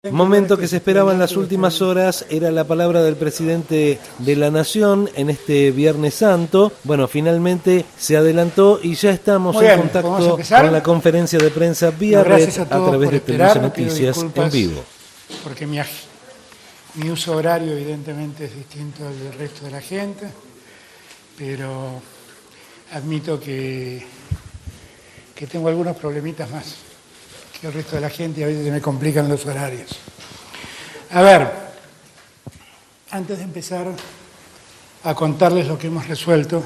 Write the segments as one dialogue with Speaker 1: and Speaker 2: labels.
Speaker 1: Momento que se esperaba en las últimas horas era la palabra del presidente de la Nación en este Viernes Santo. Bueno, finalmente se adelantó y ya estamos en contacto con la conferencia de prensa vía red a través de Televisa Noticias en vivo.
Speaker 2: Porque mi uso horario evidentemente es distinto al del resto de la gente, pero admito que tengo algunos problemitas más que el resto de la gente y a veces se me complican los horarios. A ver, antes de empezar a contarles lo que hemos resuelto,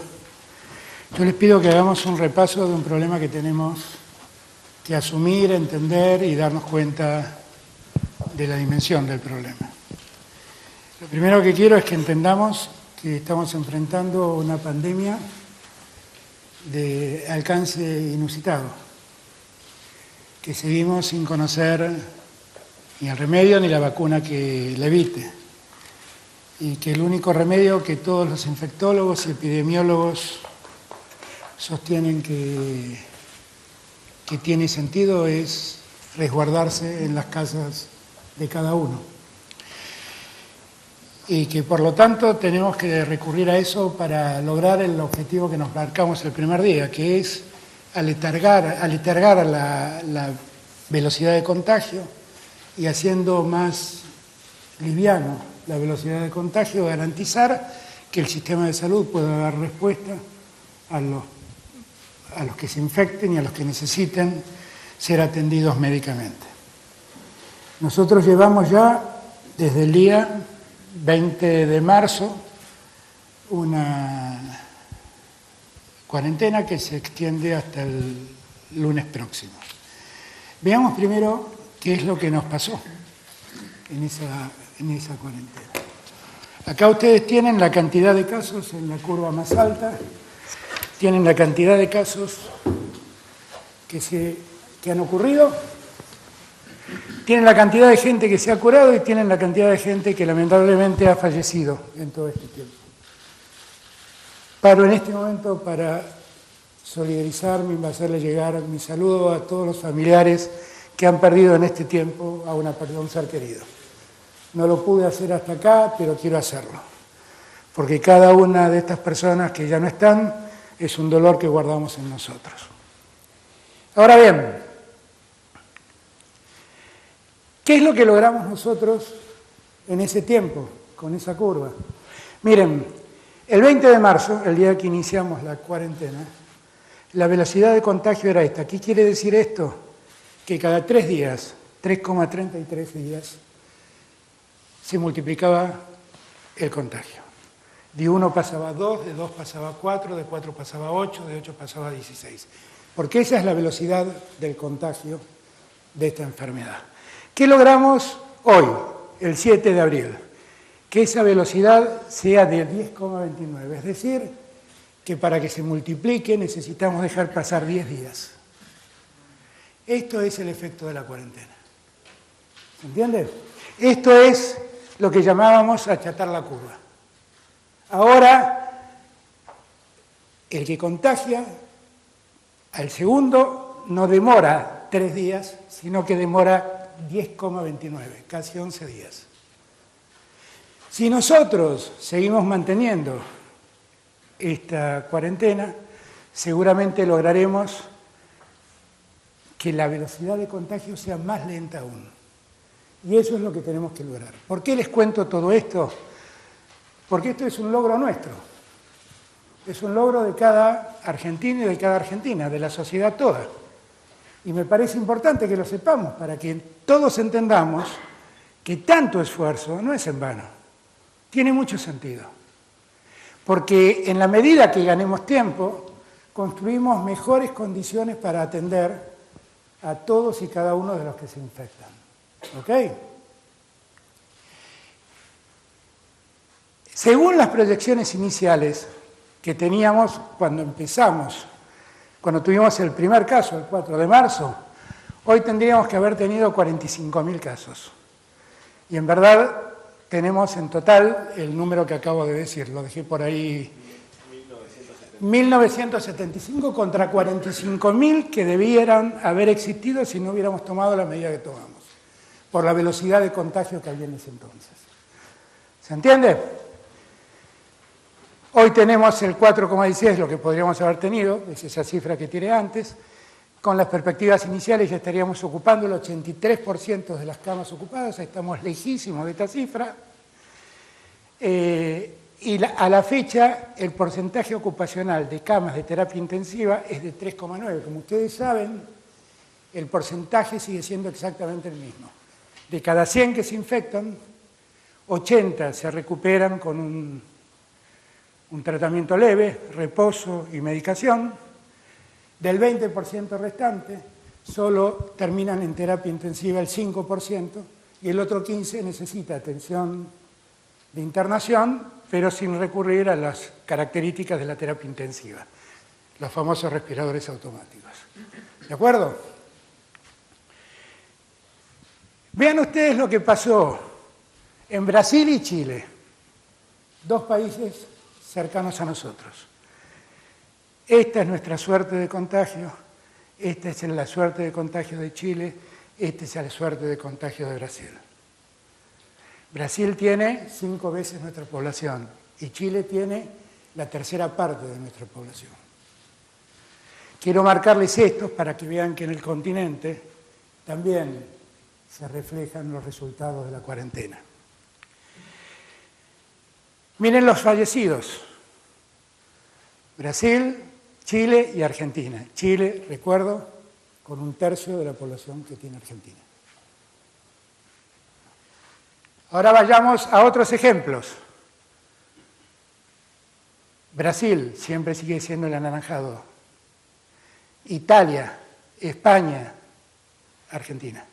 Speaker 2: yo les pido que hagamos un repaso de un problema que tenemos que asumir, entender y darnos cuenta de la dimensión del problema. Lo primero que quiero es que entendamos que estamos enfrentando una pandemia de alcance inusitado, que seguimos sin conocer ni el remedio ni la vacuna que la evite, y que el único remedio que todos los infectólogos y epidemiólogos sostienen que tiene sentido es resguardarse en las casas de cada uno. Y que por lo tanto tenemos que recurrir a eso para lograr el objetivo que nos marcamos el primer día, que es aletargar la velocidad de contagio y haciendo más liviano la velocidad de contagio, garantizar que el sistema de salud pueda dar respuesta a los que se infecten y a los que necesiten ser atendidos médicamente. Nosotros llevamos ya desde el día 20 de marzo una cuarentena que se extiende hasta el lunes próximo. Veamos primero qué es lo que nos pasó en esa cuarentena. Acá ustedes tienen la cantidad de casos en la curva más alta, tienen la cantidad de casos que han ocurrido, tienen la cantidad de gente que se ha curado y tienen la cantidad de gente que lamentablemente ha fallecido en todo este tiempo. Paro en este momento para solidarizarme y hacerle llegar mi saludo a todos los familiares que han perdido en este tiempo a un ser querido. No lo pude hacer hasta acá, pero quiero hacerlo, porque cada una de estas personas que ya no están es un dolor que guardamos en nosotros. Ahora bien, ¿qué es lo que logramos nosotros en ese tiempo, con esa curva? Miren, el 20 de marzo, el día que iniciamos la cuarentena, la velocidad de contagio era esta. ¿Qué quiere decir esto? Que cada 3 días, 3,33 días, se multiplicaba el contagio. De 1 pasaba a 2, de 2 pasaba a 4, de 4 pasaba a 8, de 8 pasaba a 16. Porque esa es la velocidad del contagio de esta enfermedad. ¿Qué logramos hoy, el 7 de abril? Que esa velocidad sea de 10,29, es decir, que para que se multiplique necesitamos dejar pasar 10 días. Esto es el efecto de la cuarentena. ¿Se entiende? Esto es lo que llamábamos achatar la curva. Ahora, el que contagia al segundo no demora 3 días, sino que demora 10,29, casi 11 días. Si nosotros seguimos manteniendo esta cuarentena, seguramente lograremos que la velocidad de contagio sea más lenta aún. Y eso es lo que tenemos que lograr. ¿Por qué les cuento todo esto? Porque esto es un logro nuestro. Es un logro de cada argentino y de cada argentina, de la sociedad toda. Y me parece importante que lo sepamos para que todos entendamos que tanto esfuerzo no es en vano. Tiene mucho sentido, porque en la medida que ganemos tiempo, construimos mejores condiciones para atender a todos y cada uno de los que se infectan. ¿Ok? Según las proyecciones iniciales que teníamos cuando empezamos, cuando tuvimos el primer caso, el 4 de marzo, hoy tendríamos que haber tenido 45.000 casos. Y en verdad tenemos en total el número que acabo de decir, lo dejé por ahí, 1975 contra 45.000 que debieran haber existido si no hubiéramos tomado la medida que tomamos. por la velocidad de contagio que había en ese entonces. ¿Se entiende? Hoy tenemos el 4,16, lo que podríamos haber tenido, es esa cifra que tiré antes. Con las perspectivas iniciales ya estaríamos ocupando el 83% de las camas ocupadas, estamos lejísimos de esta cifra. A la fecha, el porcentaje ocupacional de camas de terapia intensiva es de 3,9. Como ustedes saben, el porcentaje sigue siendo exactamente el mismo. De cada 100 que se infectan, 80 se recuperan con un tratamiento leve, reposo y medicación. Del 20% restante, solo terminan en terapia intensiva el 5% y el otro 15% necesita atención de internación, pero sin recurrir a las características de la terapia intensiva, los famosos respiradores automáticos. ¿De acuerdo? Vean ustedes lo que pasó en Brasil y Chile, dos países cercanos a nosotros. Esta es nuestra suerte de contagio, esta es la suerte de contagio de Chile, esta es la suerte de contagio de Brasil. Brasil tiene 5 veces nuestra población y Chile tiene la tercera parte de nuestra población. Quiero marcarles esto para que vean que en el continente también se reflejan los resultados de la cuarentena. Miren los fallecidos. Brasil, Chile y Argentina. Chile, recuerdo, con 1/3 de la población que tiene Argentina. Ahora vayamos a otros ejemplos. Brasil siempre sigue siendo el anaranjado. Italia, España, Argentina.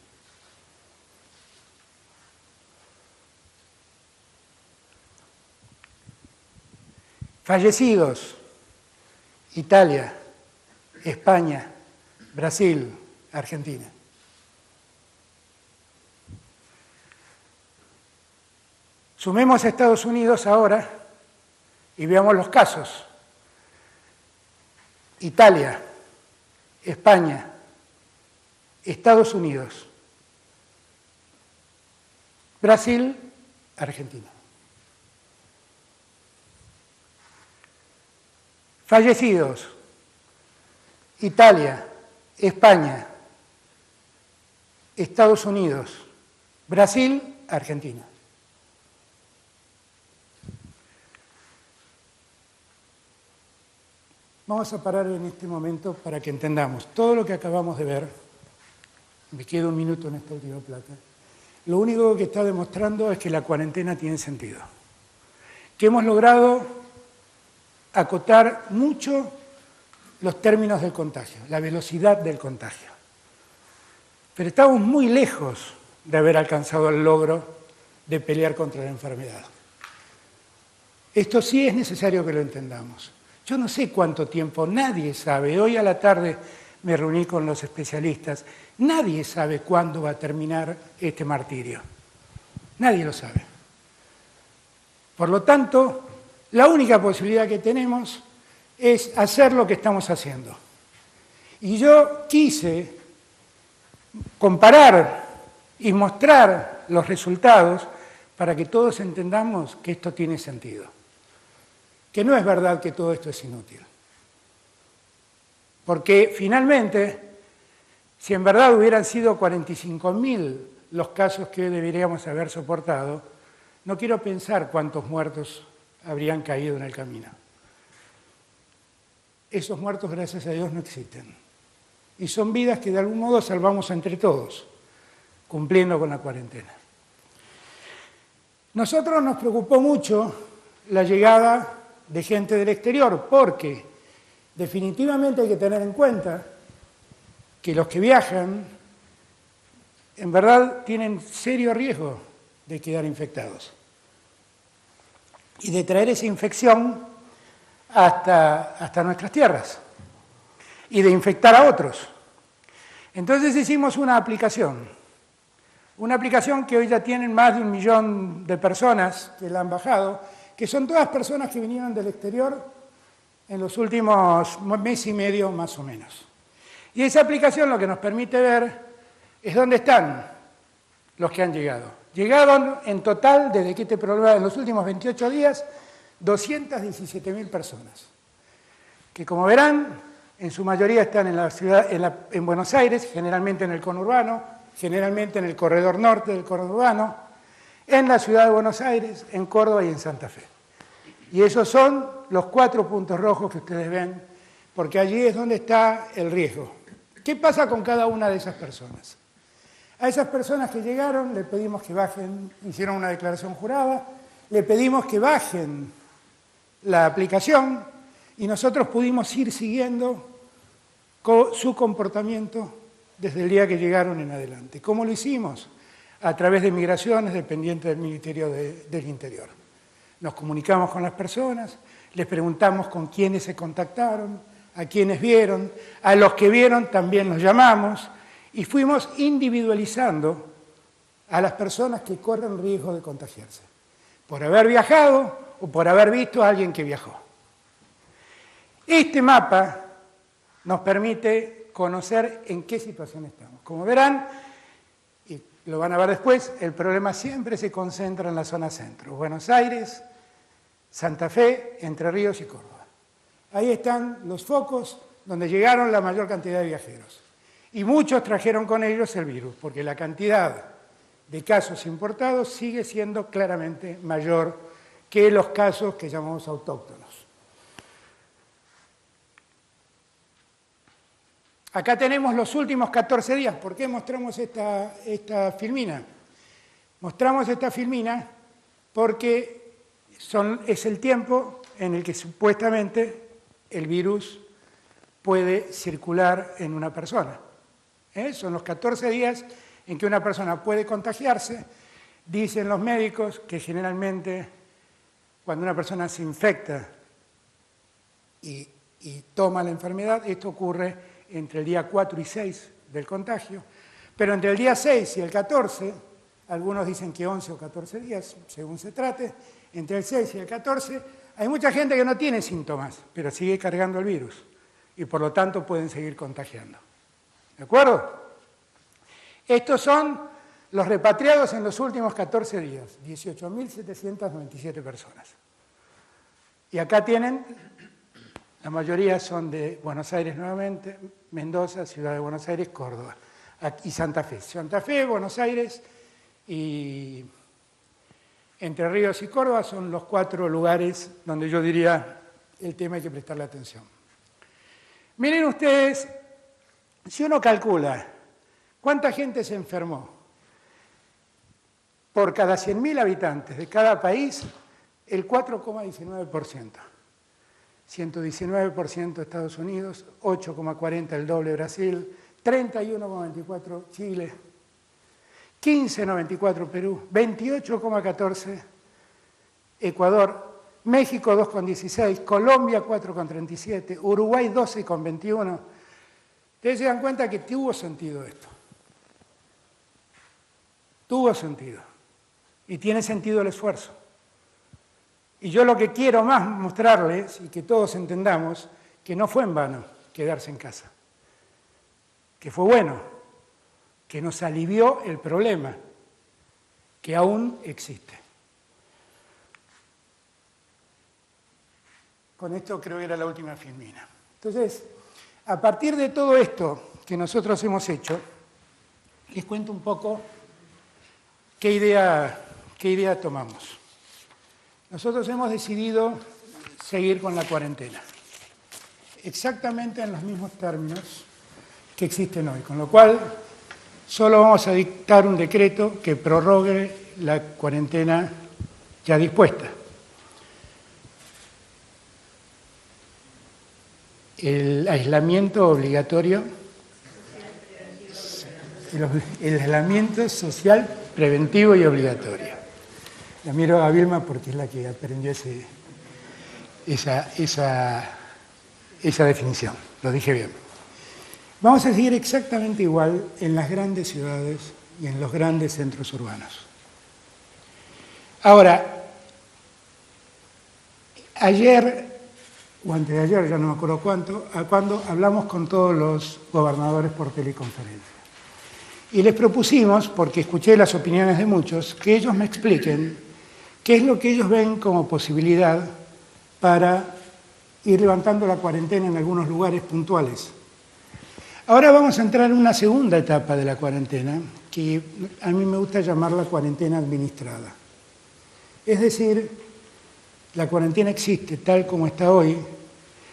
Speaker 2: Fallecidos, Italia, España, Brasil, Argentina. Sumemos a Estados Unidos ahora y veamos los casos. Italia, España, Estados Unidos, Brasil, Argentina. Fallecidos, Italia, España, Estados Unidos, Brasil, Argentina. Vamos a parar en este momento para que entendamos todo lo que acabamos de ver. Me queda un minuto en esta última placa. Lo único que está demostrando es que la cuarentena tiene sentido. Que hemos logrado acotar mucho los términos del contagio, la velocidad del contagio. Pero estamos muy lejos de haber alcanzado el logro de pelear contra la enfermedad. Esto sí es necesario que lo entendamos. Yo no sé cuánto tiempo, nadie sabe. Hoy a la tarde me reuní con los especialistas. Nadie sabe cuándo va a terminar este martirio. Nadie lo sabe. Por lo tanto, la única posibilidad que tenemos es hacer lo que estamos haciendo. Y yo quise comparar y mostrar los resultados para que todos entendamos que esto tiene sentido. Que no es verdad que todo esto es inútil. Porque finalmente, si en verdad hubieran sido 45.000 los casos que deberíamos haber soportado, no quiero pensar cuántos muertos habrían caído en el camino. Esos muertos, gracias a Dios, no existen. Y son vidas que de algún modo salvamos entre todos, cumpliendo con la cuarentena. Nosotros nos preocupó mucho la llegada de gente del exterior, porque definitivamente hay que tener en cuenta que los que viajan, en verdad, tienen serio riesgo de quedar infectados y de traer esa infección hasta nuestras tierras y de infectar a otros. Entonces hicimos una aplicación que hoy ya tienen más de 1 millón de personas que la han bajado, que son todas personas que vinieron del exterior en los últimos mes y medio más o menos. Y esa aplicación lo que nos permite ver es dónde están los que han llegado. Llegaron en total, desde que este programa, en los últimos 28 días, 217.000 personas, que como verán, en su mayoría están en la ciudad, en Buenos Aires, generalmente en el conurbano, generalmente en el corredor norte del conurbano, en la ciudad de Buenos Aires, en Córdoba y en Santa Fe. Y esos son los 4 puntos rojos que ustedes ven, porque allí es donde está el riesgo. ¿Qué pasa con cada una de esas personas? A esas personas que llegaron le pedimos que bajen, hicieron una declaración jurada, le pedimos que bajen la aplicación y nosotros pudimos ir siguiendo su comportamiento desde el día que llegaron en adelante. ¿Cómo lo hicimos? A través de migraciones dependientes del Ministerio del Interior. Nos comunicamos con las personas, les preguntamos con quiénes se contactaron, a quiénes vieron, a los que vieron también los llamamos y fuimos individualizando a las personas que corren riesgo de contagiarse, por haber viajado o por haber visto a alguien que viajó. Este mapa nos permite conocer en qué situación estamos. Como verán, y lo van a ver después, el problema siempre se concentra en la zona centro. Buenos Aires, Santa Fe, Entre Ríos y Córdoba. Ahí están los focos donde llegaron la mayor cantidad de viajeros. Y muchos trajeron con ellos el virus, porque la cantidad de casos importados sigue siendo claramente mayor que los casos que llamamos autóctonos. Acá tenemos los últimos 14 días. ¿Por qué mostramos esta filmina? Mostramos esta filmina porque es el tiempo en el que supuestamente el virus puede circular en una persona. Son los 14 días en que una persona puede contagiarse. Dicen los médicos que generalmente cuando una persona se infecta y toma la enfermedad, esto ocurre entre el día 4 y 6 del contagio, pero entre el día 6 y el 14, algunos dicen que 11 o 14 días, según se trate, entre el 6 y el 14, hay mucha gente que no tiene síntomas, pero sigue cargando el virus y por lo tanto pueden seguir contagiando. ¿De acuerdo? Estos son los repatriados en los últimos 14 días, 18.797 personas. Y acá tienen, la mayoría son de Buenos Aires nuevamente, Mendoza, Ciudad de Buenos Aires, Córdoba y Santa Fe. Santa Fe, Buenos Aires y Entre Ríos y Córdoba son los 4 lugares donde yo diría el tema hay que prestarle atención. Miren ustedes, si uno calcula cuánta gente se enfermó por cada 100.000 habitantes de cada país, el 4,19%. 119% Estados Unidos, 8,40% el doble Brasil, 31,24% Chile, 15,94% Perú, 28,14% Ecuador, México 2,16%, Colombia 4,37%, Uruguay 12,21%. Ustedes se dan cuenta que tuvo sentido esto. Tuvo sentido. Y tiene sentido el esfuerzo. Y yo lo que quiero más mostrarles, y que todos entendamos, que no fue en vano quedarse en casa. Que fue bueno, que nos alivió el problema, que aún existe. Con esto creo que era la última filmina. Entonces, a partir de todo esto que nosotros hemos hecho, les cuento un poco qué idea tomamos. Nosotros hemos decidido seguir con la cuarentena, exactamente en los mismos términos que existen hoy, con lo cual solo vamos a dictar un decreto que prorrogue la cuarentena ya dispuesta. El aislamiento obligatorio, el aislamiento social preventivo y obligatorio. La miro a Vilma porque es la que aprendió esa definición, lo dije bien. Vamos a seguir exactamente igual en las grandes ciudades y en los grandes centros urbanos. Ahora, ayer o antes de ayer, ya no me acuerdo cuándo hablamos con todos los gobernadores por teleconferencia. Y les propusimos, porque escuché las opiniones de muchos, que ellos me expliquen qué es lo que ellos ven como posibilidad para ir levantando la cuarentena en algunos lugares puntuales. Ahora vamos a entrar en una segunda etapa de la cuarentena, que a mí me gusta llamarla cuarentena administrada. Es decir, la cuarentena existe tal como está hoy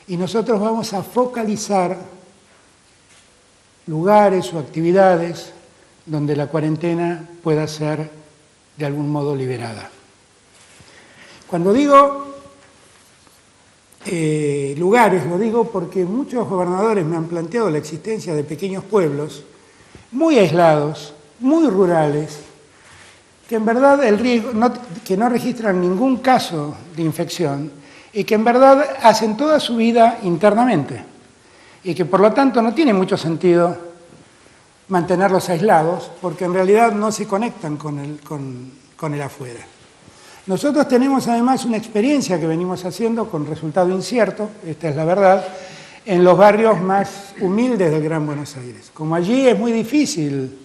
Speaker 2: y nosotros vamos a focalizar lugares o actividades donde la cuarentena pueda ser de algún modo liberada. Cuando digo lugares, lo digo porque muchos gobernadores me han planteado la existencia de pequeños pueblos muy aislados, muy rurales, que en verdad el riesgo, que no registran ningún caso de infección y que en verdad hacen toda su vida internamente y que por lo tanto no tiene mucho sentido mantenerlos aislados porque en realidad no se conectan con el afuera. Nosotros tenemos además una experiencia que venimos haciendo con resultado incierto, esta es la verdad, en los barrios más humildes del Gran Buenos Aires. Como allí es muy difícil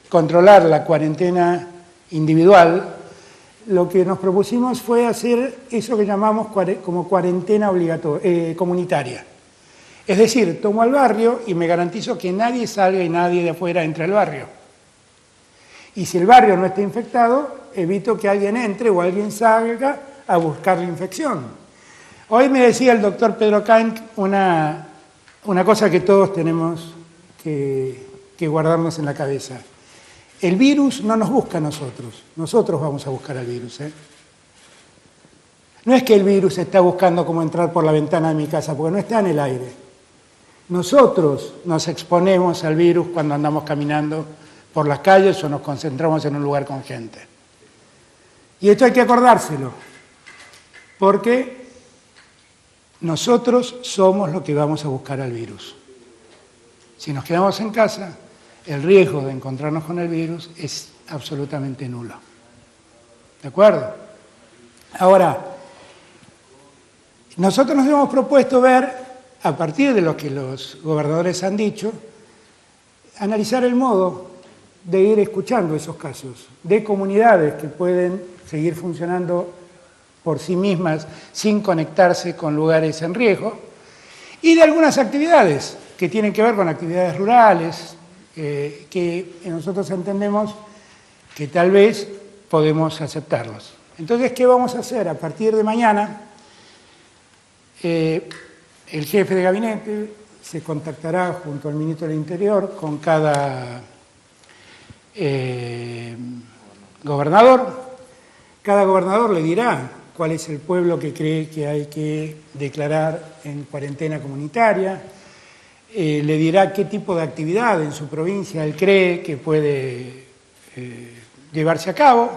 Speaker 2: controlar la cuarentena individual, lo que nos propusimos fue hacer eso que llamamos como cuarentena comunitaria. Es decir, tomo al barrio y me garantizo que nadie salga y nadie de afuera entre al barrio. Y si el barrio no está infectado, evito que alguien entre o alguien salga a buscar la infección. Hoy me decía el doctor Pedro Kainz una cosa que todos tenemos que guardarnos en la cabeza. El virus no nos busca a nosotros vamos a buscar al virus. No es que el virus está buscando cómo entrar por la ventana de mi casa, porque no está en el aire. Nosotros nos exponemos al virus cuando andamos caminando por las calles o nos concentramos en un lugar con gente. Y esto hay que acordárselo, porque nosotros somos los que vamos a buscar al virus. Si nos quedamos en casa, el riesgo de encontrarnos con el virus es absolutamente nulo. ¿De acuerdo? Ahora, nosotros nos hemos propuesto ver, a partir de lo que los gobernadores han dicho, analizar el modo de ir escuchando esos casos, de comunidades que pueden seguir funcionando por sí mismas sin conectarse con lugares en riesgo, y de algunas actividades que tienen que ver con actividades rurales, que nosotros entendemos que tal vez podemos aceptarlos. Entonces, ¿qué vamos a hacer? A partir de mañana, el jefe de gabinete se contactará junto al ministro del Interior con cada gobernador. Cada gobernador le dirá cuál es el pueblo que cree que hay que declarar en cuarentena comunitaria, le dirá qué tipo de actividad en su provincia él cree que puede llevarse a cabo,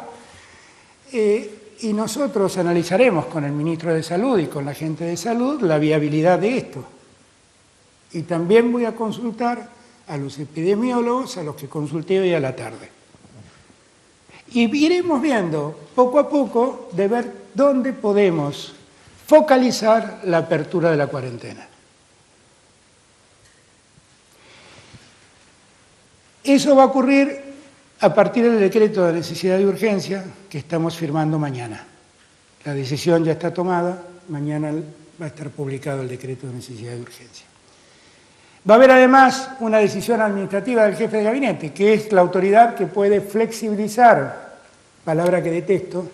Speaker 2: y nosotros analizaremos con el ministro de Salud y con la gente de Salud la viabilidad de esto. Y también voy a consultar a los epidemiólogos, a los que consulté hoy a la tarde. Y iremos viendo poco a poco de ver dónde podemos focalizar la apertura de la cuarentena. Eso va a ocurrir a partir del decreto de necesidad y urgencia que estamos firmando mañana. La decisión ya está tomada, mañana va a estar publicado el decreto de necesidad y urgencia. Va a haber además una decisión administrativa del jefe de gabinete, que es la autoridad que puede flexibilizar, palabra que detesto,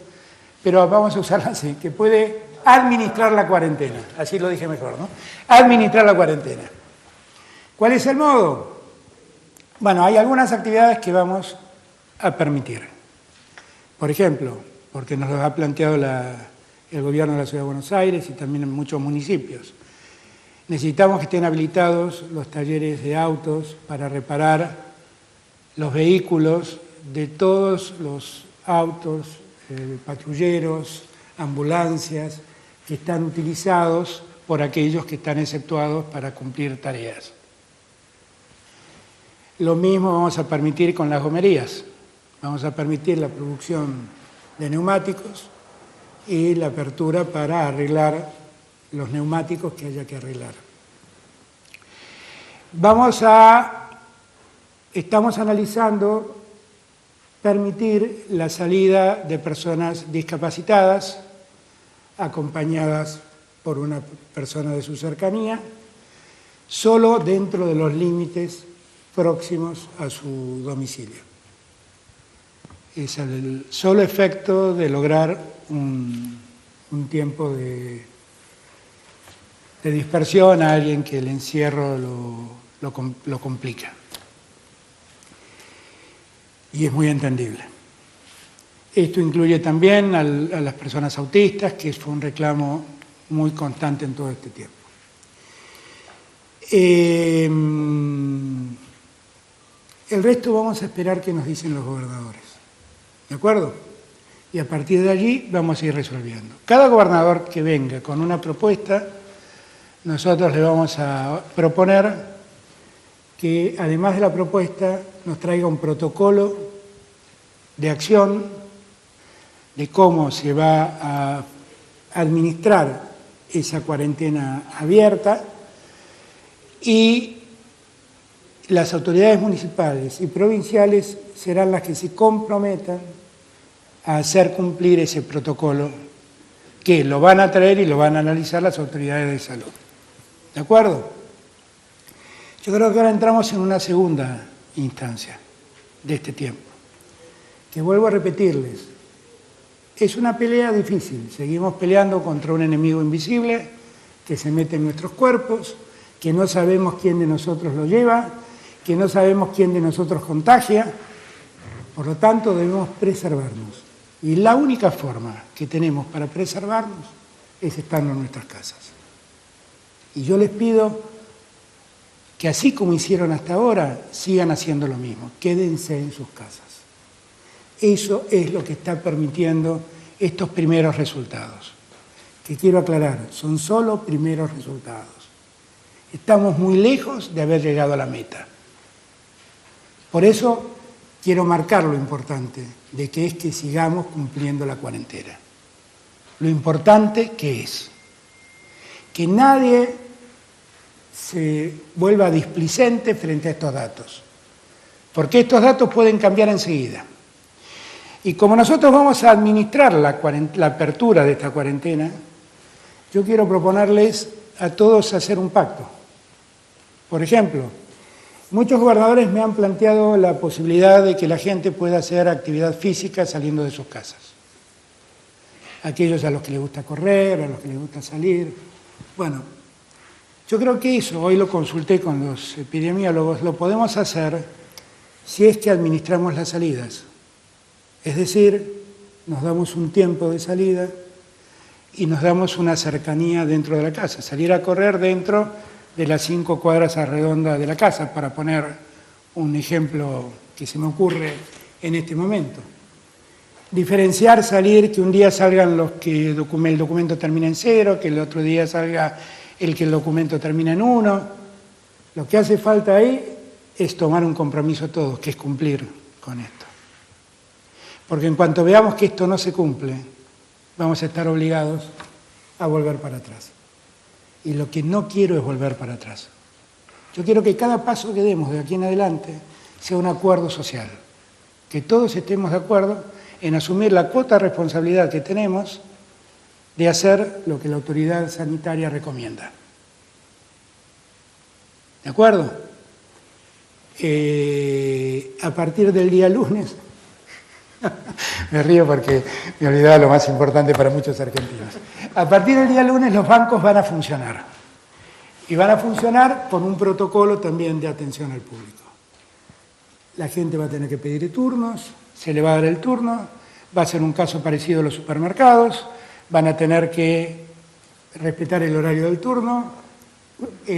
Speaker 2: pero vamos a usarla así, que puede administrar la cuarentena, así lo dije mejor, ¿no? Administrar la cuarentena. ¿Cuál es el modo? Bueno, hay algunas actividades que vamos a permitir. Por ejemplo, porque nos lo ha planteado el gobierno de la Ciudad de Buenos Aires y también en muchos municipios. Necesitamos que estén habilitados los talleres de autos para reparar los vehículos de todos los autos, patrulleros, ambulancias, que están utilizados por aquellos que están exceptuados para cumplir tareas. Lo mismo vamos a permitir con las gomerías. Vamos a permitir la producción de neumáticos y la apertura para arreglar los neumáticos que haya que arreglar. Vamos a Estamos analizando permitir la salida de personas discapacitadas, acompañadas por una persona de su cercanía, solo dentro de los límites próximos a su domicilio. Es el solo efecto de lograr un tiempo de dispersión a alguien que el encierro lo complica. Y es muy entendible. Esto incluye también a las personas autistas, que fue un reclamo muy constante en todo este tiempo. El resto vamos a esperar qué nos dicen los gobernadores. ¿De acuerdo? Y a partir de allí vamos a ir resolviendo. Cada gobernador que venga con una propuesta, nosotros le vamos a proponer que, además de la propuesta, nos traiga un protocolo de acción de cómo se va a administrar esa cuarentena abierta, y las autoridades municipales y provinciales serán las que se comprometan a hacer cumplir ese protocolo, que lo van a traer y lo van a analizar las autoridades de salud. ¿De acuerdo? Yo creo que ahora entramos en una segunda instancia de este tiempo, que vuelvo a repetirles, es una pelea difícil. Seguimos peleando contra un enemigo invisible que se mete en nuestros cuerpos, que no sabemos quién de nosotros lo lleva, que no sabemos quién de nosotros contagia. Por lo tanto, debemos preservarnos. Y la única forma que tenemos para preservarnos es estando en nuestras casas. Y yo les pido que, así como hicieron hasta ahora, sigan haciendo lo mismo. Quédense en sus casas. Eso es lo que está permitiendo estos primeros resultados. Que quiero aclarar, son solo primeros resultados. Estamos muy lejos de haber llegado a la meta. Por eso quiero marcar lo importante de que es que sigamos cumpliendo la cuarentena. Lo importante que es que nadie se vuelva displicente frente a estos datos, porque estos datos pueden cambiar enseguida. Y como nosotros vamos a administrar la apertura de esta cuarentena, yo quiero proponerles a todos hacer un pacto. Por ejemplo, muchos gobernadores me han planteado la posibilidad de que la gente pueda hacer actividad física saliendo de sus casas. Aquellos a los que les gusta correr, a los que les gusta salir. Bueno, yo creo que eso, hoy lo consulté con los epidemiólogos, lo podemos hacer si es que administramos las salidas. Es decir, nos damos un tiempo de salida y nos damos una cercanía dentro de la casa. Salir a correr dentro de las 5 cuadras a redonda de la casa, para poner un ejemplo que se me ocurre en este momento. Diferenciar, salir, que un día salgan los que el documento termina en 0, que el otro día salga el que el documento termina en 1. Lo que hace falta ahí es tomar un compromiso todos, que es cumplir con esto. Porque en cuanto veamos que esto no se cumple, vamos a estar obligados a volver para atrás. Y lo que no quiero es volver para atrás. Yo quiero que cada paso que demos de aquí en adelante sea un acuerdo social. Que todos estemos de acuerdo en asumir la cuota de responsabilidad que tenemos de hacer lo que la autoridad sanitaria recomienda. ¿De acuerdo? A partir del día lunes, me río porque me olvidaba lo más importante para muchos argentinos. A partir del día lunes los bancos van a funcionar. Y van a funcionar con un protocolo también de atención al público. La gente va a tener que pedir turnos, se le va a dar el turno, va a ser un caso parecido a los supermercados, van a tener que respetar el horario del turno,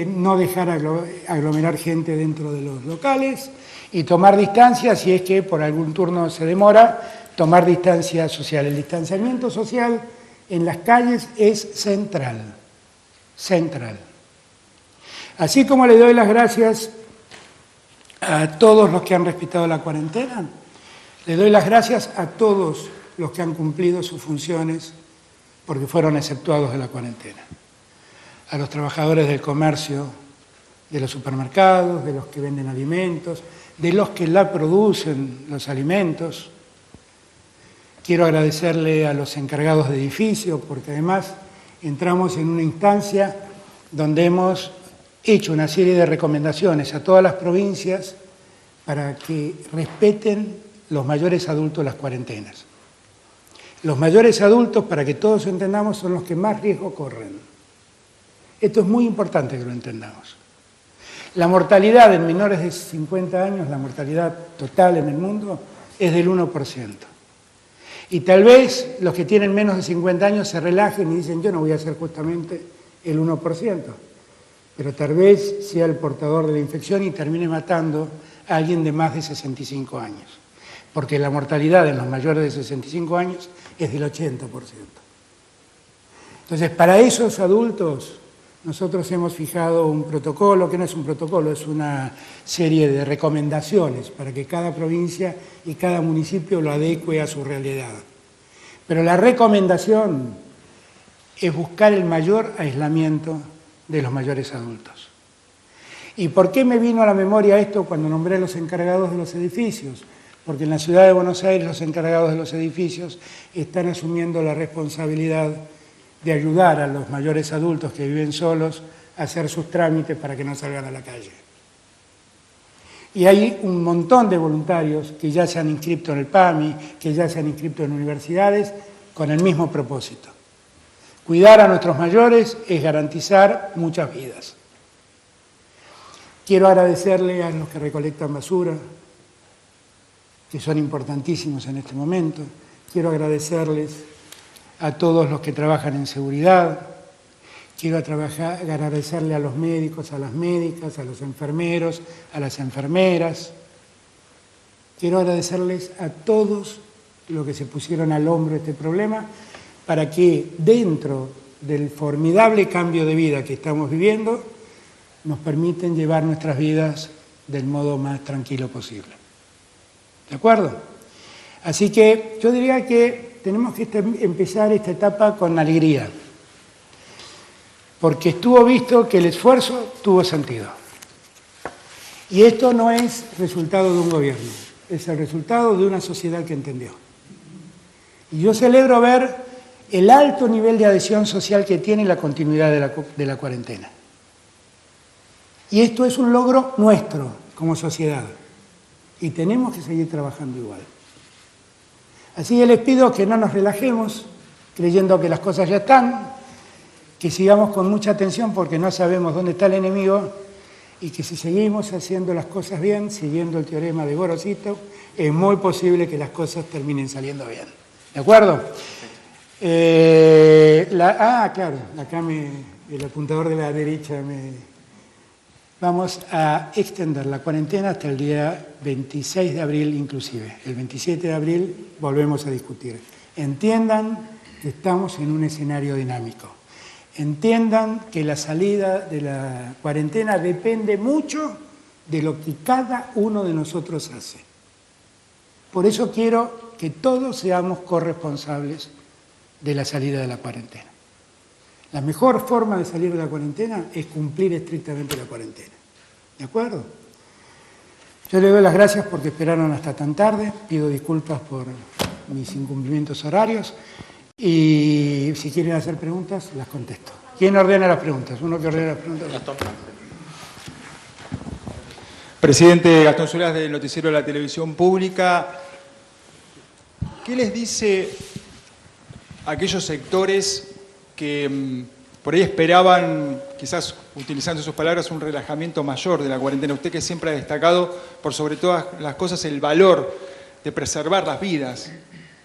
Speaker 2: no dejar aglomerar gente dentro de los locales y tomar distancia. Si es que por algún turno se demora, tomar distancia social. El distanciamiento social en las calles es central, central. Así como le doy las gracias a todos los que han respetado la cuarentena, le doy las gracias a todos los que han cumplido sus funciones porque fueron exceptuados de la cuarentena. A los trabajadores del comercio, de los supermercados, de los que venden alimentos, de los que la producen, los alimentos. Quiero agradecerle a los encargados de edificios, porque además entramos en una instancia donde hemos hecho una serie de recomendaciones a todas las provincias para que respeten los mayores adultos las cuarentenas. Los mayores adultos, para que todos entendamos, son los que más riesgo corren. Esto es muy importante que lo entendamos. La mortalidad en menores de 50 años, la mortalidad total en el mundo, es del 1%. Y tal vez los que tienen menos de 50 años se relajen y dicen, yo no voy a hacer justamente el 1%, pero tal vez sea el portador de la infección y termine matando a alguien de más de 65 años, porque la mortalidad en los mayores de 65 años es del 80%. Entonces, para esos adultos, nosotros hemos fijado un protocolo, que no es un protocolo, es una serie de recomendaciones para que cada provincia y cada municipio lo adecue a su realidad. Pero la recomendación es buscar el mayor aislamiento de los mayores adultos. ¿Y por qué me vino a la memoria esto cuando nombré a los encargados de los edificios? Porque en la ciudad de Buenos Aires los encargados de los edificios están asumiendo la responsabilidad de ayudar a los mayores adultos que viven solos a hacer sus trámites para que no salgan a la calle. Y hay un montón de voluntarios que ya se han inscrito en el PAMI, que ya se han inscrito en universidades, con el mismo propósito. Cuidar a nuestros mayores es garantizar muchas vidas. Quiero agradecerle a los que recolectan basura, que son importantísimos en este momento. Quiero agradecerles a todos los que trabajan en seguridad. Quiero agradecerle a los médicos, a las médicas, a los enfermeros, a las enfermeras. Quiero agradecerles a todos los que se pusieron al hombro este problema para que dentro del formidable cambio de vida que estamos viviendo nos permiten llevar nuestras vidas del modo más tranquilo posible. ¿De acuerdo? Así que yo diría que tenemos que empezar esta etapa con alegría, porque estuvo visto que el esfuerzo tuvo sentido. Y esto no es resultado de un gobierno, es el resultado de una sociedad que entendió. Y yo celebro ver el alto nivel de adhesión social que tiene la continuidad de la cuarentena. Y esto es un logro nuestro como sociedad. Y tenemos que seguir trabajando igual. Así que les pido que no nos relajemos, creyendo que las cosas ya están, que sigamos con mucha atención porque no sabemos dónde está el enemigo, y que si seguimos haciendo las cosas bien, siguiendo el teorema de Gorosito, es muy posible que las cosas terminen saliendo bien. ¿De acuerdo? Claro, acá el apuntador de la derecha Vamos a extender la cuarentena hasta el día 26 de abril inclusive. El 27 de abril volvemos a discutir. Entiendan que estamos en un escenario dinámico. Entiendan que la salida de la cuarentena depende mucho de lo que cada uno de nosotros hace. Por eso quiero que todos seamos corresponsables de la salida de la cuarentena. La mejor forma de salir de la cuarentena es cumplir estrictamente la cuarentena. ¿De acuerdo? Yo les doy las gracias porque esperaron hasta tan tarde. Pido disculpas por mis incumplimientos horarios. Y si quieren hacer preguntas, las contesto. ¿Quién ordena las preguntas? Uno que ordena las preguntas.
Speaker 3: Gastón. Presidente Gastón Solás del Noticiero de la Televisión Pública. ¿Qué les dice a aquellos sectores que por ahí esperaban, quizás utilizando sus palabras, un relajamiento mayor de la cuarentena? Usted que siempre ha destacado, por sobre todas las cosas, el valor de preservar las vidas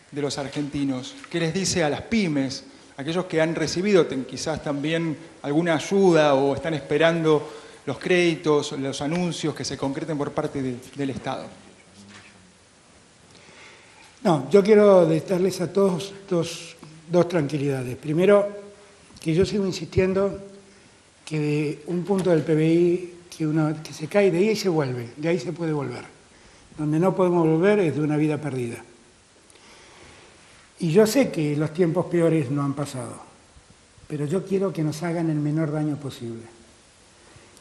Speaker 3: de los argentinos. ¿Qué les dice a las pymes, aquellos que han recibido quizás también alguna ayuda o están esperando los créditos, los anuncios que se concreten por parte del Estado?
Speaker 2: No, yo quiero darles a todos dos tranquilidades. Primero, que yo sigo insistiendo que de un punto del PBI que se cae, de ahí se vuelve, de ahí se puede volver. Donde no podemos volver es de una vida perdida. Y yo sé que los tiempos peores no han pasado, pero yo quiero que nos hagan el menor daño posible.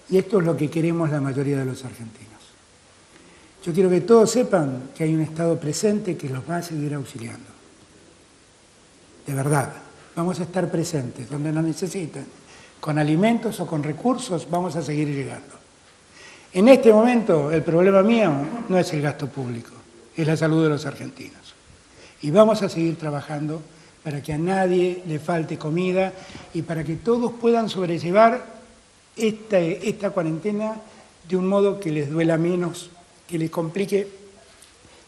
Speaker 2: Y esto es lo que queremos la mayoría de los argentinos. Yo quiero que todos sepan que hay un Estado presente que los va a seguir auxiliando. De verdad, vamos a estar presentes donde nos necesiten. Con alimentos o con recursos vamos a seguir llegando. En este momento el problema mío no es el gasto público, es la salud de los argentinos. Y vamos a seguir trabajando para que a nadie le falte comida y para que todos puedan sobrellevar esta cuarentena de un modo que les duela menos, que les complique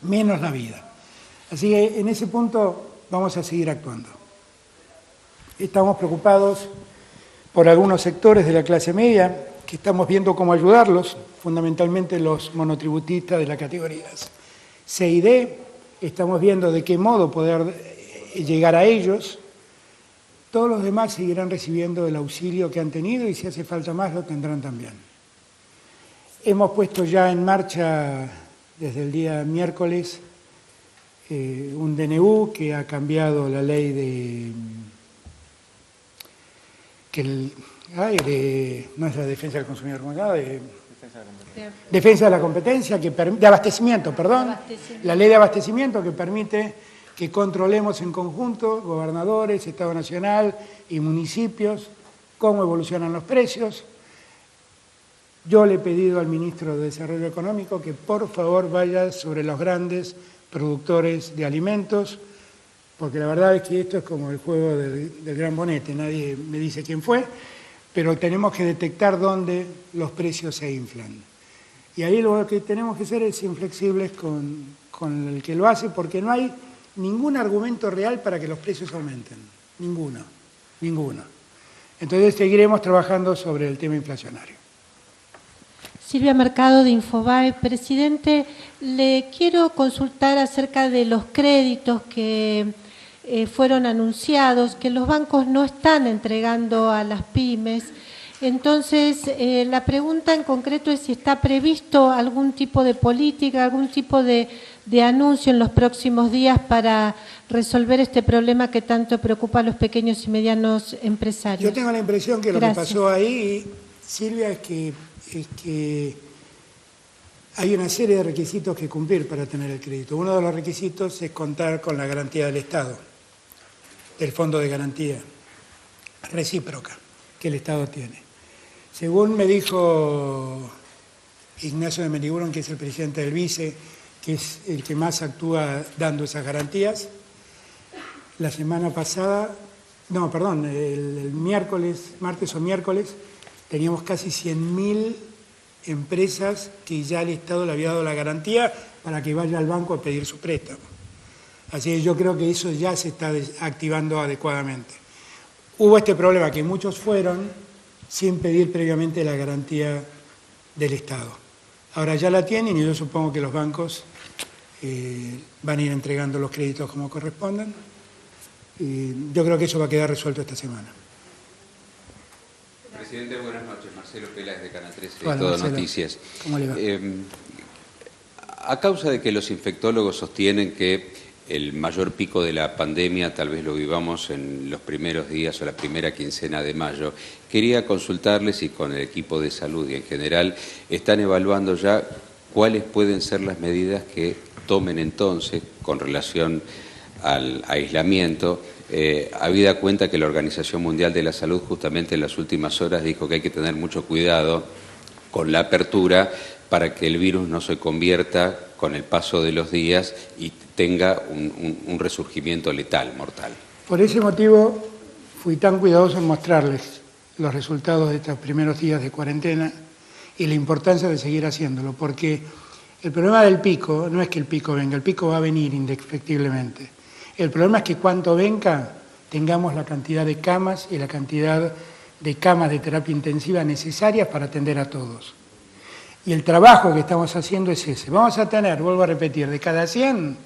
Speaker 2: menos la vida. Así que en ese punto vamos a seguir actuando. Estamos preocupados por algunos sectores de la clase media que estamos viendo cómo ayudarlos, fundamentalmente los monotributistas de las categorías C y D. Estamos viendo de qué modo poder llegar a ellos. Todos los demás seguirán recibiendo el auxilio que han tenido y si hace falta más lo tendrán también. Hemos puesto ya en marcha desde el día miércoles un DNU que ha cambiado la ley de no es la defensa del consumidor, ¿cómo se llama? Defensa de la competencia, de abastecimiento, perdón. La ley de abastecimiento que permite que controlemos en conjunto, gobernadores, Estado Nacional y municipios, cómo evolucionan los precios. Yo le he pedido al ministro de Desarrollo Económico que por favor vaya sobre los grandes productores de alimentos, porque la verdad es que esto es como el juego del gran bonete, nadie me dice quién fue, pero tenemos que detectar dónde los precios se inflan. Y ahí lo que tenemos que ser es inflexibles con el que lo hace, porque no hay ningún argumento real para que los precios aumenten. Ninguno. Entonces seguiremos trabajando sobre el tema inflacionario.
Speaker 4: Silvia Mercado de Infobae. Presidente, le quiero consultar acerca de los créditos que fueron anunciados, que los bancos no están entregando a las pymes. Entonces, la pregunta en concreto es si está previsto algún tipo de política, algún tipo de anuncio en los próximos días para resolver este problema que tanto preocupa a los pequeños y medianos empresarios.
Speaker 2: Yo tengo la impresión que lo que pasó ahí, Silvia, es que hay una serie de requisitos que cumplir para tener el crédito. Uno de los requisitos es contar con la garantía del Estado, del Fondo de Garantía Recíproca que el Estado tiene. Según me dijo Ignacio de Meniguron, que es el presidente del BICE, que es el que más actúa dando esas garantías, la semana pasada, el martes o miércoles, teníamos casi 100.000 empresas que ya el Estado le había dado la garantía para que vaya al banco a pedir su préstamo. Así que yo creo que eso ya se está activando adecuadamente. Hubo este problema que muchos fueron sin pedir previamente la garantía del Estado. Ahora ya la tienen y yo supongo que los bancos van a ir entregando los créditos como correspondan. Y yo creo que eso va a quedar resuelto esta semana.
Speaker 5: Presidente, buenas noches. Marcelo Peláez de Canal 13 de
Speaker 2: Hola,
Speaker 5: Todo
Speaker 2: Marcelo.
Speaker 5: Noticias.
Speaker 2: ¿Cómo le va?
Speaker 5: A causa de que los infectólogos sostienen que el mayor pico de la pandemia tal vez lo vivamos en los primeros días o la primera quincena de mayo, quería consultarles si con el equipo de salud y en general están evaluando ya cuáles pueden ser las medidas que tomen entonces con relación al aislamiento, habida cuenta que la Organización Mundial de la Salud justamente en las últimas horas dijo que hay que tener mucho cuidado con la apertura para que el virus no se convierta con el paso de los días y tenga un resurgimiento letal, mortal.
Speaker 2: Por ese motivo fui tan cuidadoso en mostrarles los resultados de estos primeros días de cuarentena y la importancia de seguir haciéndolo, porque el problema del pico no es que el pico venga, el pico va a venir indefectiblemente. El problema es que cuando venga tengamos la cantidad de camas y la cantidad de camas de terapia intensiva necesarias para atender a todos. Y el trabajo que estamos haciendo es ese. Vamos a tener, vuelvo a repetir, de cada 100,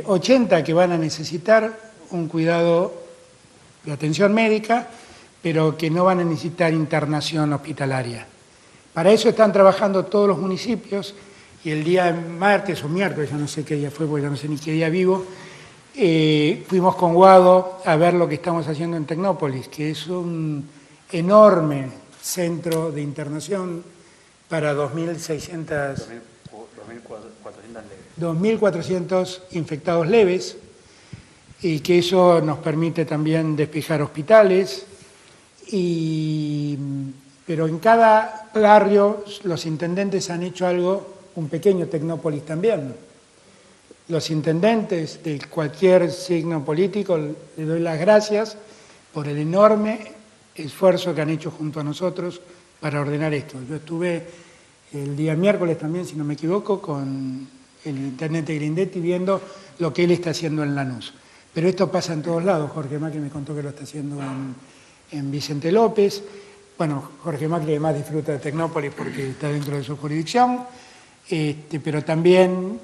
Speaker 2: 80 que van a necesitar un cuidado de atención médica, pero que no van a necesitar internación hospitalaria. Para eso están trabajando todos los municipios y el día martes o miércoles, ya no sé qué día fue, porque ya no sé ni qué día vivo, fuimos con Guado a ver lo que estamos haciendo en Tecnópolis, que es un enorme centro de internación para 2.600, 2.400 infectados leves, y que eso nos permite también despejar hospitales. Pero en cada barrio los intendentes han hecho algo, un pequeño Tecnópolis también. Los intendentes de cualquier signo político, les doy las gracias por el enorme esfuerzo que han hecho junto a nosotros para ordenar esto. Yo estuve el día miércoles también, si no me equivoco, con el intendente Grindetti viendo lo que él está haciendo en Lanús. Pero esto pasa en todos lados. Jorge Macri me contó que lo está haciendo en Vicente López. Bueno, Jorge Macri además disfruta de Tecnópolis porque está dentro de su jurisdicción, pero también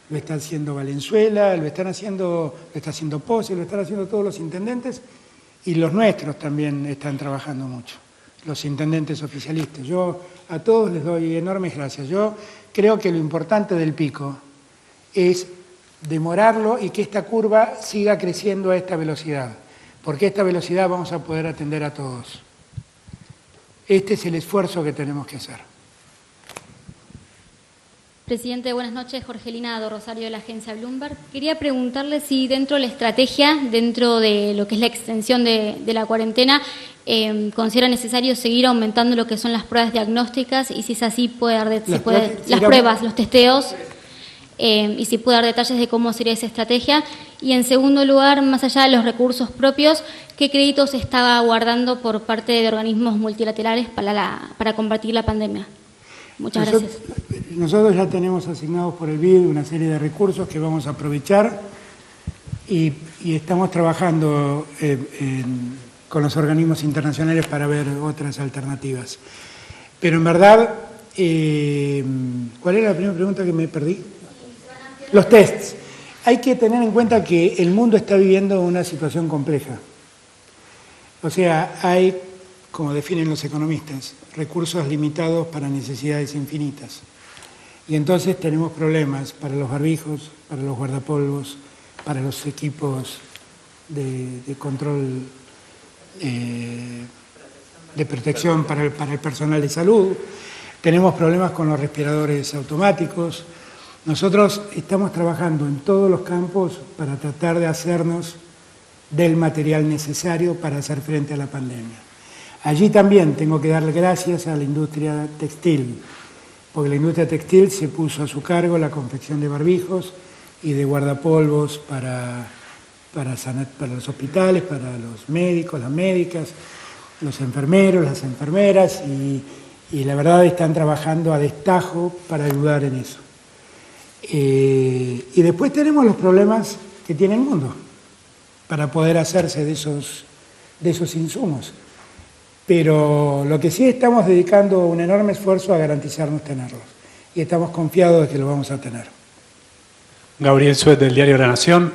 Speaker 2: lo está haciendo Valenzuela, lo está haciendo Pose, lo están haciendo todos los intendentes, y los nuestros también están trabajando mucho, los intendentes oficialistas. Yo a todos les doy enormes gracias. Yo creo que lo importante del pico es demorarlo y que esta curva siga creciendo a esta velocidad, porque a esta velocidad vamos a poder atender a todos. Este es el esfuerzo que tenemos que hacer.
Speaker 6: Presidente, buenas noches. Jorgelina do Rosario, de la agencia Bloomberg. Quería preguntarle si dentro de la estrategia, dentro de lo que es la extensión de la cuarentena, considera necesario seguir aumentando lo que son las pruebas diagnósticas, y si es así, las pruebas, los testeos, y si puede dar detalles de cómo sería esa estrategia. Y en segundo lugar, más allá de los recursos propios, ¿qué créditos estaba guardando por parte de organismos multilaterales para combatir la pandemia? Muchas gracias.
Speaker 2: Nosotros ya tenemos asignados por el BID una serie de recursos que vamos a aprovechar, y estamos trabajando con los organismos internacionales para ver otras alternativas. Pero en verdad, ¿cuál era la primera pregunta que me perdí? Los tests. Hay que tener en cuenta que el mundo está viviendo una situación compleja. O sea, hay, como definen los economistas, recursos limitados para necesidades infinitas. Y entonces tenemos problemas para los barbijos, para los guardapolvos, para los equipos de control, de protección para el personal de salud. Tenemos problemas con los respiradores automáticos. Nosotros estamos trabajando en todos los campos para tratar de hacernos del material necesario para hacer frente a la pandemia. Allí también tengo que darle gracias a la industria textil, porque la industria textil se puso a su cargo la confección de barbijos y de guardapolvos para los hospitales, para los médicos, las médicas, los enfermeros, las enfermeras, y la verdad están trabajando a destajo para ayudar en eso. Y después tenemos los problemas que tiene el mundo para poder hacerse de esos insumos. Pero lo que sí estamos dedicando un enorme esfuerzo a garantizarnos tenerlos, y estamos confiados de que lo vamos a tener.
Speaker 7: Gabriel Suet, del diario La Nación.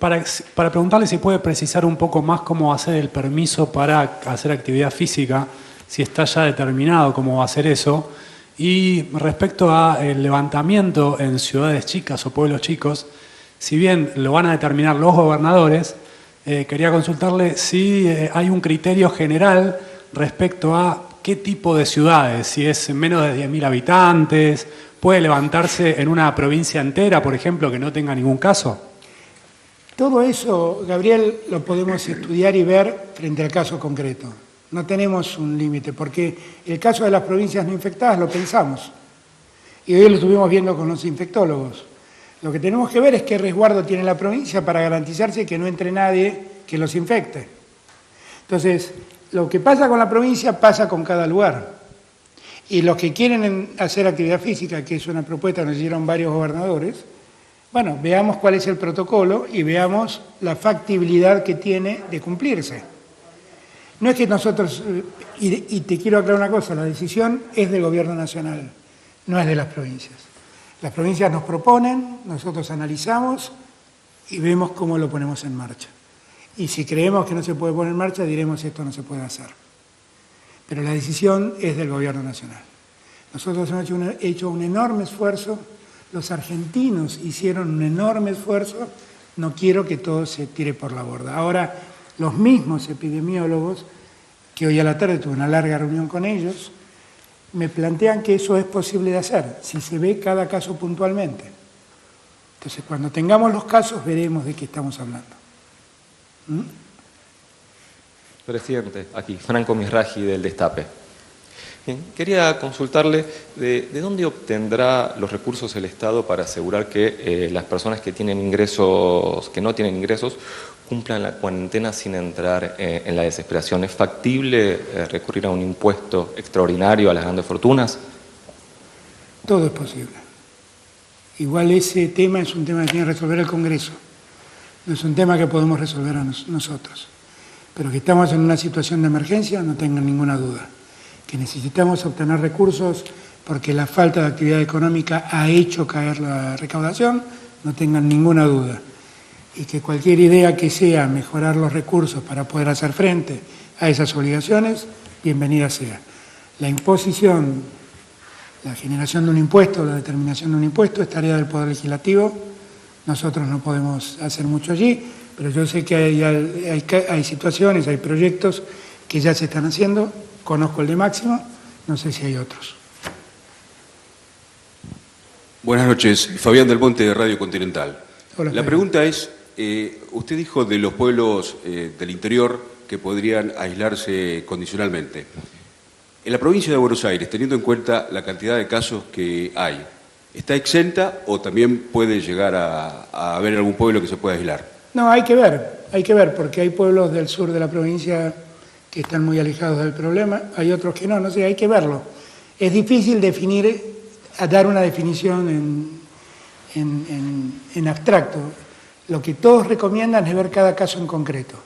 Speaker 7: Para preguntarle si puede precisar un poco más cómo va a ser el permiso para hacer actividad física, si está ya determinado cómo va a ser eso. Y respecto al levantamiento en ciudades chicas o pueblos chicos, si bien lo van a determinar los gobernadores, quería consultarle si hay un criterio general respecto a qué tipo de ciudades, si es menos de 10.000 habitantes, puede levantarse en una provincia entera, por ejemplo, que no tenga ningún caso.
Speaker 2: Todo eso, Gabriel, lo podemos estudiar y ver frente al caso concreto. No tenemos un límite, porque el caso de las provincias no infectadas lo pensamos. Y hoy lo estuvimos viendo con los infectólogos. Lo que tenemos que ver es qué resguardo tiene la provincia para garantizarse que no entre nadie que los infecte. Entonces, lo que pasa con la provincia pasa con cada lugar. Y los que quieren hacer actividad física, que es una propuesta que nos hicieron varios gobernadores, bueno, veamos cuál es el protocolo y veamos la factibilidad que tiene de cumplirse. No es que nosotros, y te quiero aclarar una cosa, la decisión es del Gobierno Nacional, no es de las provincias. Las provincias nos proponen, nosotros analizamos y vemos cómo lo ponemos en marcha. Y si creemos que no se puede poner en marcha, diremos esto no se puede hacer. Pero la decisión es del Gobierno Nacional. Nosotros hemos hecho un enorme esfuerzo, los argentinos hicieron un enorme esfuerzo, no quiero que todo se tire por la borda. Ahora, los mismos epidemiólogos, que hoy a la tarde tuve una larga reunión con ellos, me plantean que eso es posible de hacer, si se ve cada caso puntualmente. Entonces, cuando tengamos los casos, veremos de qué estamos hablando.
Speaker 8: Presidente, aquí, Franco Misraji del Destape. Bien, quería consultarle de dónde obtendrá los recursos el Estado para asegurar que las personas que tienen ingresos, que no tienen ingresos, cumplan la cuarentena sin entrar en la desesperación. ¿Es factible recurrir a un impuesto extraordinario a las grandes fortunas?
Speaker 2: Todo es posible. Igual ese tema es un tema que tiene que resolver el Congreso. No es un tema que podemos resolver nosotros. Pero que estamos en una situación de emergencia, no tengan ninguna duda. Que necesitamos obtener recursos porque la falta de actividad económica ha hecho caer la recaudación, no tengan ninguna duda. Y que cualquier idea que sea mejorar los recursos para poder hacer frente a esas obligaciones, bienvenida sea. La imposición, la generación de un impuesto, la determinación de un impuesto es tarea del Poder Legislativo. Nosotros no podemos hacer mucho allí, pero yo sé que hay situaciones, hay proyectos que ya se están haciendo. Conozco el de Máximo, no sé si hay otros.
Speaker 9: Buenas noches, Fabián del Monte de Radio Continental.
Speaker 2: Hola,
Speaker 9: la pregunta es, usted dijo de los pueblos del interior que podrían aislarse condicionalmente. En la provincia de Buenos Aires, teniendo en cuenta la cantidad de casos que hay, ¿está exenta o también puede llegar a haber algún pueblo que se pueda aislar? No, hay que ver, porque hay pueblos del sur de la provincia que están muy alejados del problema, hay otros que no sé, hay que verlo. Es difícil dar una definición en abstracto. Lo que todos recomiendan es ver cada caso en concreto.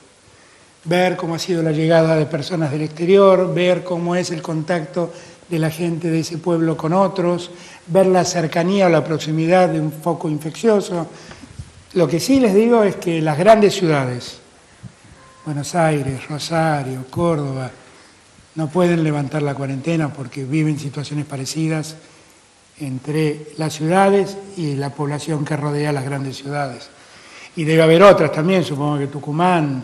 Speaker 9: Ver cómo ha sido la llegada de personas del exterior, ver cómo es el contacto de la gente de ese pueblo con otros, ver la cercanía o la proximidad de un foco infeccioso. Lo que sí les digo es que las grandes ciudades, Buenos Aires, Rosario, Córdoba, no pueden levantar la cuarentena porque viven situaciones parecidas entre las ciudades y la población que rodea las grandes ciudades. Y debe haber otras también, supongo que Tucumán,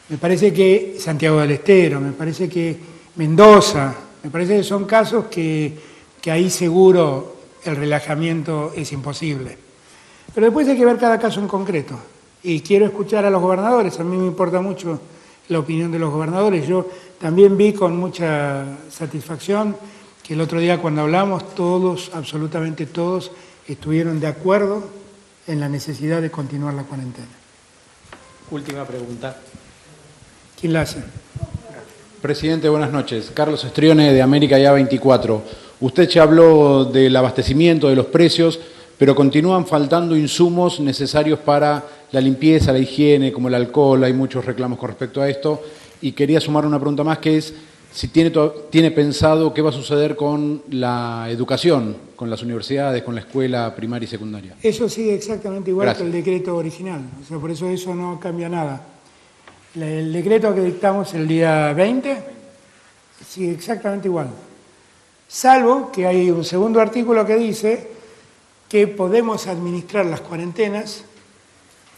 Speaker 9: me parece que Santiago del Estero, me parece que Mendoza, me parece que son casos que ahí seguro el relajamiento es imposible. Pero después hay que ver cada caso en concreto. Y quiero escuchar a los gobernadores, a mí me importa mucho la opinión de los gobernadores. Yo también vi con mucha satisfacción que el otro día cuando hablamos, todos, absolutamente todos, estuvieron de acuerdo en la necesidad de continuar la cuarentena.
Speaker 10: Última pregunta.
Speaker 2: ¿Quién la hace?
Speaker 11: Presidente, buenas noches. Carlos Estrione, de América Ya 24. Usted ya habló del abastecimiento, de los precios, pero continúan faltando insumos necesarios para la limpieza, la higiene, como el alcohol. Hay muchos reclamos con respecto a esto. Y quería sumar una pregunta más, que es si tiene pensado qué va a suceder con la educación, con las universidades, con la escuela primaria y secundaria.
Speaker 2: Eso sigue exactamente igual
Speaker 11: Gracias.
Speaker 2: que el decreto original. O sea, por eso no cambia nada. El decreto que dictamos el día 20 sigue exactamente igual. Salvo que hay un segundo artículo que dice que podemos administrar las cuarentenas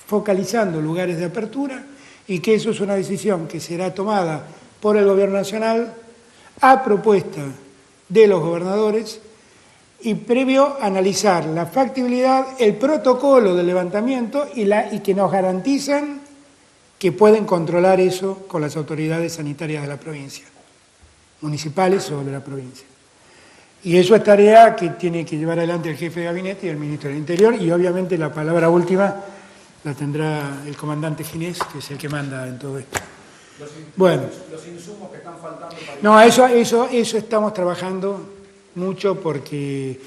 Speaker 2: focalizando lugares de apertura y que eso es una decisión que será tomada por el Gobierno Nacional a propuesta de los gobernadores y previo analizar la factibilidad, el protocolo de levantamiento y que nos garantizan que pueden controlar eso con las autoridades sanitarias de la provincia, municipales o de la provincia. Y eso es tarea que tiene que llevar adelante el jefe de gabinete y el ministro del Interior, y obviamente la palabra última la tendrá el comandante Ginés, que es el que manda en todo esto. Bueno,
Speaker 10: Los insumos que están faltando para...
Speaker 2: no, eso estamos trabajando mucho porque,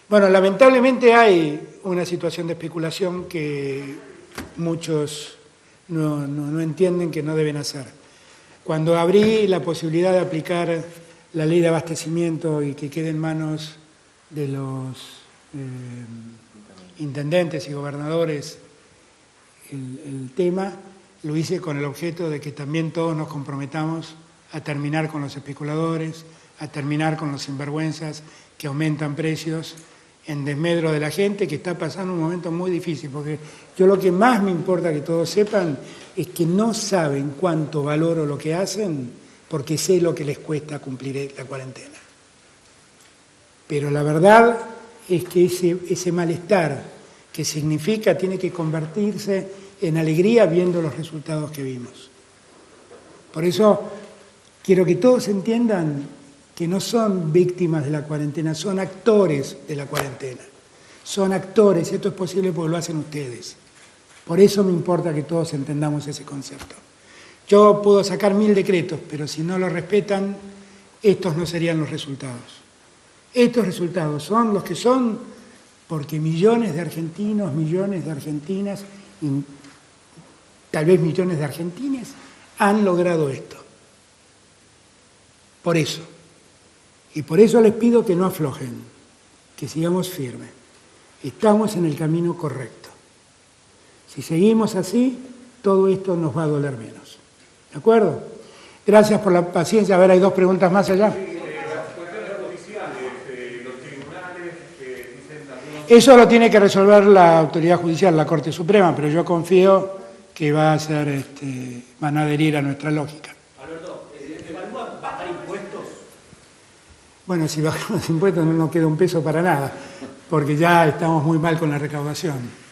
Speaker 2: bueno, lamentablemente hay una situación de especulación que muchos no entienden que no deben hacer. Cuando abrí la posibilidad de aplicar la ley de abastecimiento y que quede en manos de los intendentes y gobernadores el tema, lo hice con el objeto de que también todos nos comprometamos a terminar con los especuladores, a terminar con los sinvergüenzas que aumentan precios en desmedro de la gente que está pasando un momento muy difícil, porque yo lo que más me importa que todos sepan es que no saben cuánto valoro lo que hacen porque sé lo que les cuesta cumplir la cuarentena. Pero la verdad es que ese malestar que significa tiene que convertirse en alegría viendo los resultados que vimos. Por eso quiero que todos entiendan que no son víctimas de la cuarentena, son actores de la cuarentena. Son actores, esto es posible porque lo hacen ustedes. Por eso me importa que todos entendamos ese concepto. Yo puedo sacar 1000 decretos, pero si no lo respetan, estos no serían los resultados. Estos resultados son los que son porque millones de argentinos, millones de argentinas, y tal vez millones de argentines, han logrado esto. Por eso. Y por eso les pido que no aflojen, que sigamos firmes. Estamos en el camino correcto. Si seguimos así, todo esto nos va a doler menos. ¿De acuerdo? Gracias por la paciencia. A ver, hay 2 preguntas más allá. Eso lo tiene que resolver la autoridad judicial, la Corte Suprema, pero yo confío que va a ser, van a adherir a nuestra lógica.
Speaker 10: Alberto, ¿evalúa bajar impuestos?
Speaker 2: Bueno, si bajamos los impuestos no nos queda un peso para nada, porque ya estamos muy mal con la recaudación.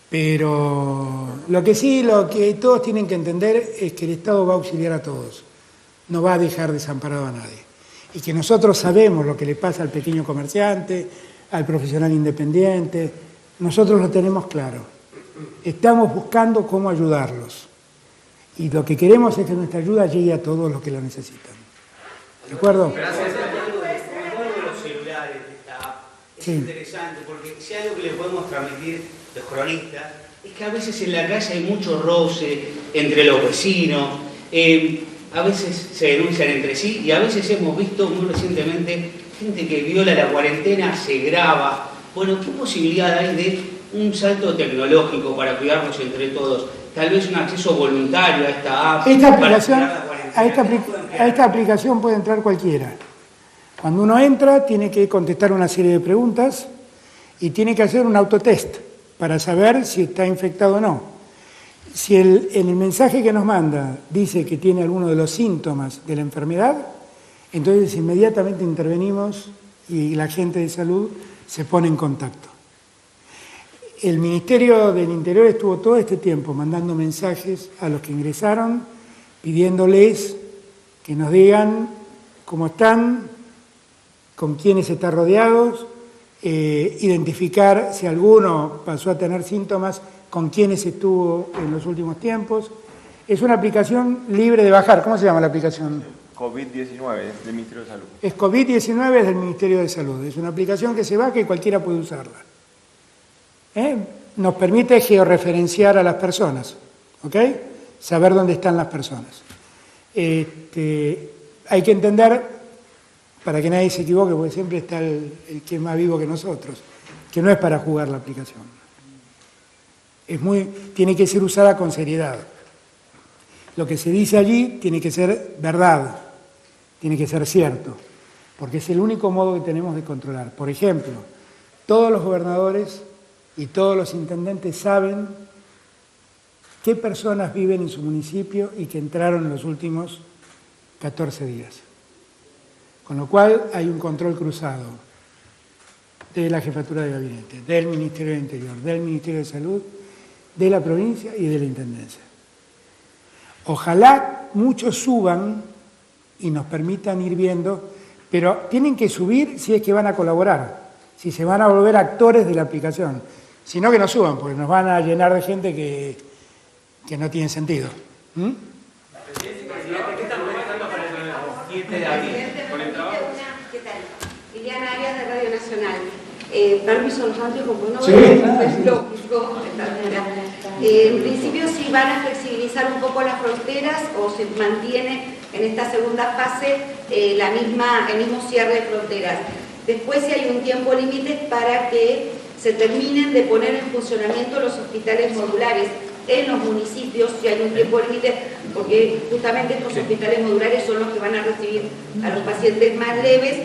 Speaker 2: Pero lo que todos tienen que entender es que el Estado va a auxiliar a todos, no va a dejar desamparado a nadie. Y que nosotros sabemos lo que le pasa al pequeño comerciante, al profesional independiente, nosotros lo tenemos claro. Estamos buscando cómo ayudarlos. Y lo que queremos es que nuestra ayuda llegue a todos los que la necesitan. ¿De acuerdo?
Speaker 10: Gracias. El de los celulares de esta app es interesante porque si hay algo que le podemos transmitir los cronistas es que a veces en la calle hay mucho roce entre los vecinos, a veces se denuncian entre sí y a veces hemos visto muy recientemente gente que viola la cuarentena, se graba. Bueno, ¿qué posibilidad hay de un salto tecnológico para cuidarnos entre todos? Tal vez un acceso voluntario a esta app.
Speaker 2: A esta aplicación puede entrar cualquiera. Cuando uno entra, tiene que contestar una serie de preguntas y tiene que hacer un autotest para saber si está infectado o no. Si en el mensaje que nos manda dice que tiene alguno de los síntomas de la enfermedad, entonces inmediatamente intervenimos y la gente de salud se pone en contacto. El Ministerio del Interior estuvo todo este tiempo mandando mensajes a los que ingresaron, pidiéndoles que nos digan cómo están, con quiénes están rodeados, identificar si alguno pasó a tener síntomas, con quiénes estuvo en los últimos tiempos. Es una aplicación libre de bajar. ¿Cómo se llama la aplicación?
Speaker 12: COVID-19, del Ministerio de Salud.
Speaker 2: Es COVID-19, es del Ministerio de Salud. Es una aplicación que se baja y cualquiera puede usarla. Nos permite georreferenciar a las personas, ¿ok? Saber dónde están las personas. Hay que entender, para que nadie se equivoque, porque siempre está el que es más vivo que nosotros, que no es para jugar la aplicación. Tiene que ser usada con seriedad. Lo que se dice allí tiene que ser verdad, tiene que ser cierto, porque es el único modo que tenemos de controlar. Por ejemplo, todos los gobernadores y todos los intendentes saben qué personas viven en su municipio y que entraron en los últimos 14 días. Con lo cual hay un control cruzado de la Jefatura de Gabinete, del Ministerio del Interior, del Ministerio de Salud, de la provincia y de la Intendencia. Ojalá muchos suban y nos permitan ir viendo, pero tienen que subir si es que van a colaborar, si se van a volver actores de la aplicación. Si no, que no suban, porque nos van a llenar de gente que no tiene sentido.
Speaker 10: ¿Qué están proyectando para el 7 de abril?
Speaker 13: ¿Qué tal? Liliana Arias de Radio Nacional. Permiso, los anteojos, pues no
Speaker 2: sí.
Speaker 13: Es lógico. En principio, si van a flexibilizar un poco las fronteras o se mantiene en esta segunda fase el mismo cierre de fronteras. Después, si hay un tiempo límite para que se terminen de poner en funcionamiento los hospitales modulares en los municipios, si hay un tiempo límite, porque justamente estos hospitales modulares son los que van a recibir a los pacientes más leves.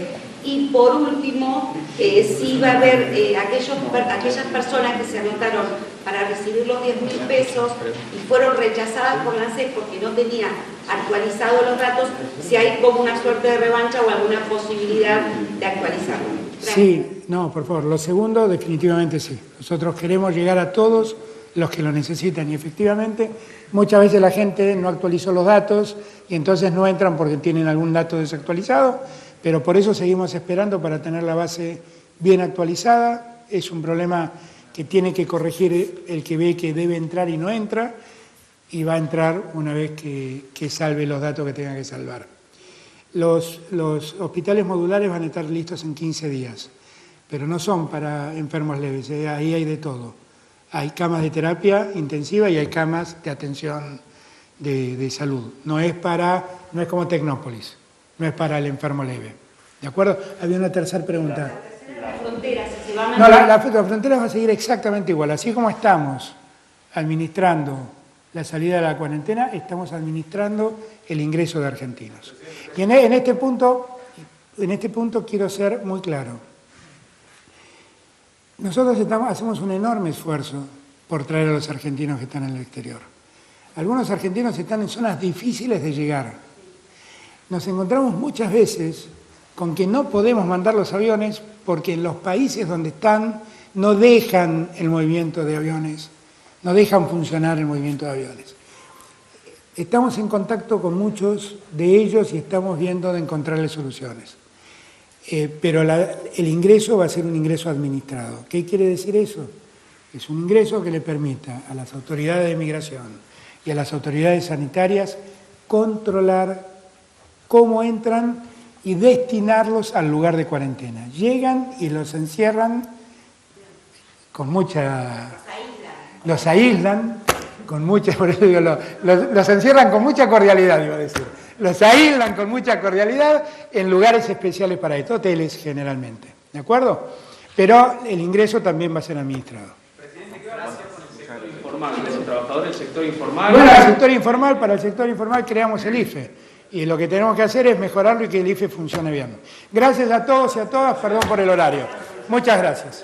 Speaker 13: Y por último, sí va a haber aquellas personas que se anotaron para recibir los 10.000 pesos y fueron rechazadas por la ANSES porque no tenían actualizados los datos, si hay como una suerte de revancha o alguna posibilidad de actualizarlo.
Speaker 2: Sí, no, por favor. Lo segundo, definitivamente sí. Nosotros queremos llegar a todos los que lo necesitan y efectivamente muchas veces la gente no actualizó los datos y entonces no entran porque tienen algún dato desactualizado, pero por eso seguimos esperando para tener la base bien actualizada. Es un problema que tiene que corregir el que ve que debe entrar y no entra, y va a entrar una vez que salve los datos que tenga que salvar. Los hospitales modulares van a estar listos en 15 días, pero no son para enfermos leves, ahí hay de todo. Hay camas de terapia intensiva y hay camas de atención de salud. No es como Tecnópolis, no es para el enfermo leve. ¿De acuerdo? Había una tercera pregunta. No, la frontera va a seguir exactamente igual. Así como estamos administrando la salida de la cuarentena, estamos administrando el ingreso de argentinos. Y en este punto quiero ser muy claro. Nosotros hacemos un enorme esfuerzo por traer a los argentinos que están en el exterior. Algunos argentinos están en zonas difíciles de llegar. Nos encontramos muchas veces con que no podemos mandar los aviones porque en los países donde están no dejan el movimiento de aviones, no dejan funcionar el movimiento de aviones. Estamos en contacto con muchos de ellos y estamos viendo de encontrarles soluciones. Pero el ingreso va a ser un ingreso administrado. ¿Qué quiere decir eso? Es un ingreso que le permita a las autoridades de migración y a las autoridades sanitarias controlar cómo entran y destinarlos al lugar de cuarentena. Llegan y los encierran con mucha... Los aíslan con mucha... Por eso digo, los encierran con mucha cordialidad, iba a decir. Los aíslan con mucha cordialidad en lugares especiales para esto, hoteles generalmente. ¿De acuerdo? Pero el ingreso también va a ser administrado.
Speaker 14: Presidente, ¿qué va a hacer con el sector informal? ¿Los trabajadores del sector informal?
Speaker 2: Bueno, para el sector informal creamos el IFE. Y lo que tenemos que hacer es mejorarlo y que el IFE funcione bien. Gracias a todos y a todas, perdón por el horario. Muchas gracias.